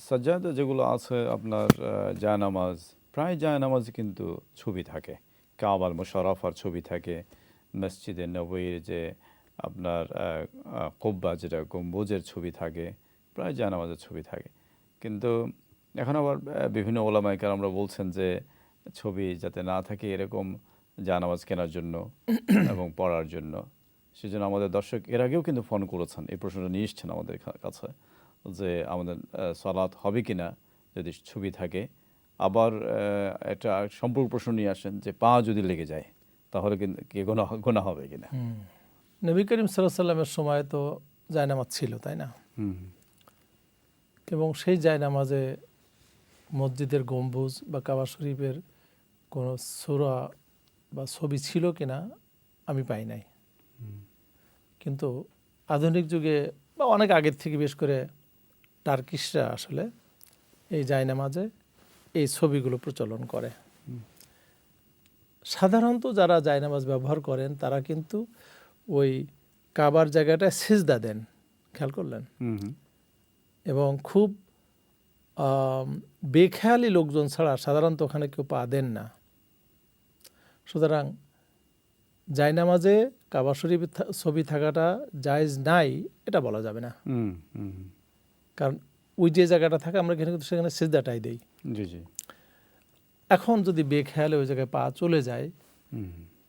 সাজ্জাদা যেগুলো আছে আপনার জায়নামাজ, প্রায় জায়নামাজে কিন্তু ছবি থাকে, কাবাল মুশাররফার ছবি থাকে, মসজিদে নববীর যে আপনার কুব্বা যেটা গম্বুজের ছবি থাকে, প্রায় জায়নামাজের ছবি থাকে। কিন্তু এখন আবার বিভিন্ন ওলামায়ে কেরামরা বলছেন যে ছবি যাতে না থাকে এরকম জায়নামাজ কেনার জন্য এবং পড়ার জন্য। সেজন্য আমাদের দর্শক এর আগেও কিন্তু ফোন করেছেন, এই প্রশ্নটা নিয়ে এসছেন আমাদের কাছে যে আমাদের সালাত হবে কিনা যদি ছবি থাকে। আবার একটা সম্পূর্ণ প্রশ্ন নিয়ে আসেন যে পা যদি লেগে যায় তাহলে কিন্তু কি গোনা হবে কিনা। নবী করিম সাল্লাল্লাহু আলাইহি ওয়াসাল্লামের সময় তো জায়নামাজ ছিল, তাই না? এবং সেই জায়নামাজে মসজিদের গম্বুজ বা কাবা শরীফের কোনো সূরা বা ছবি ছিল কিনা আমি পাই নাই। কিন্তু আধুনিক যুগে বা অনেক আগের থেকে বিশেষ করে টার্কিশরা আসলে এই জায়নামাজে এই ছবিগুলো প্রচলন করে। সাধারণত যারা জায়নামাজ ব্যবহার করেন তারা কিন্তু ওই কাবার জায়গাটায় সিজদা দেন, খেয়াল করলেন? এবং খুব বেখেয়ালি লোকজন ছাড়া সাধারণত ওখানে কেউ পা দেন না। সুতরাং জায়নামাজে কাবা শরীফের ছবি থাকাটা জায়েজ নাই এটা বলা যাবে না, কারণ ওই যে জায়গাটা থাকে আমরা কিন্তু সেখানে সিজদাটাই দেই। জি জি। এখন যদি বেখেয়ালে ওই জায়গায় পা চলে যায়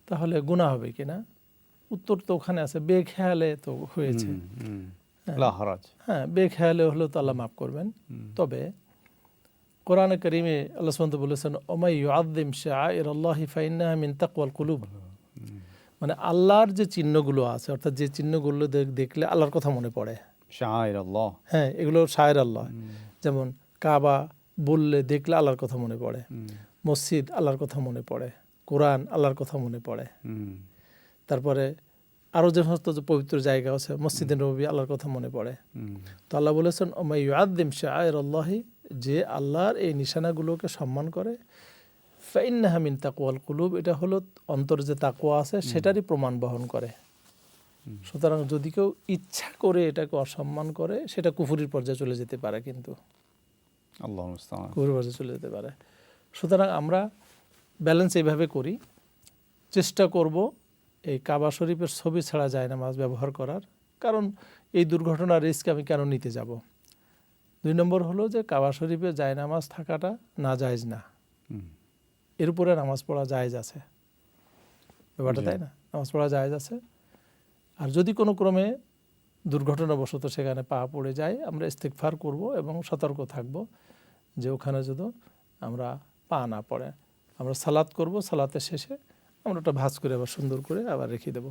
তাহলে গুনাহ হবে কিনা? উত্তর তো ওখানে আছে, বেখেয়ালে তো হয়েছে। হ্যাঁ, বেখেয়ালে হলেও তো আল্লাহ মাফ করবেন। তবে কোরআনে কারীমে আল্লাহ সুবহানাহু ওয়া তাআলা বলেছেন ওমাই ইউআযযিম শাআইরাল্লাহি ফাইন্নাহা মিন তাকওয়াল কুলুব, মানে আল্লাহর যে চিহ্নগুলো আছে, অর্থাৎ যে চিহ্নগুলো দেখলে আল্লাহর কথা মনে পড়ে। শাআইরাল্লাহ, হ্যাঁ, এগুলো শায়ের আল্লাহ। যেমন কাবা বললে দেখলে আল্লাহর কথা মনে পড়ে, মসজিদ আল্লাহর কথা মনে পড়ে, কোরআন আল্লাহর কথা মনে পড়ে। তারপরে আরও যে সমস্ত যে পবিত্র জায়গা আছে, মসজিদে নববী আল্লাহর কথা মনে পড়ে। তো আল্লাহ বলেছেন ওমাই ইউআযযিম শাআইরাল্লাহি, যে আল্লাহর এই নিশানাগুলোকে সম্মান করে, ফাইন্নাহা মিন তাকওয়াল কুলুব, এটা হলো অন্তর যে তাকওয়া আছে সেটারই প্রমাণ বহন করে। সুতরাং যদি কেউ ইচ্ছা করে এটাকে অসম্মান করে সেটা কুফরির পর্যায়ে চলে যেতে পারে, কিন্তু আল্লাহু মুস্তাআন, কুফরির পর্যায়ে চলে যেতে পারে। সুতরাং আমরা ব্যালেন্স এইভাবে করি, চেষ্টা করব এই কাবা শরীফের ছবি ছাড়া জায়নামাজ ব্যবহার করার। কারণ এই দুর্ঘটনার রিস্ক আমি কেন নিতে যাব? 2 নম্বর হলো যে কাবা শরীফে জায়নামাজ থাকাটা নাজায়েজ না, এর উপরে নামাজ পড়া জায়েজ আছে, ব্যাপারটা তাই না? নামাজ পড়া জায়েজ আছে। আর যদি কোনো ক্রমে দুর্ঘটনাবশত সেখানে পা পড়ে যায়, আমরা ইস্তিগফার করব এবং সতর্ক থাকব যে ওখানে যদি আমরা পা না পড়ে। আমরা সালাত করব, সালাতের শেষে আমরা ওটা ভাঁজ করে আবার সুন্দর করে আবার রেখে দেব।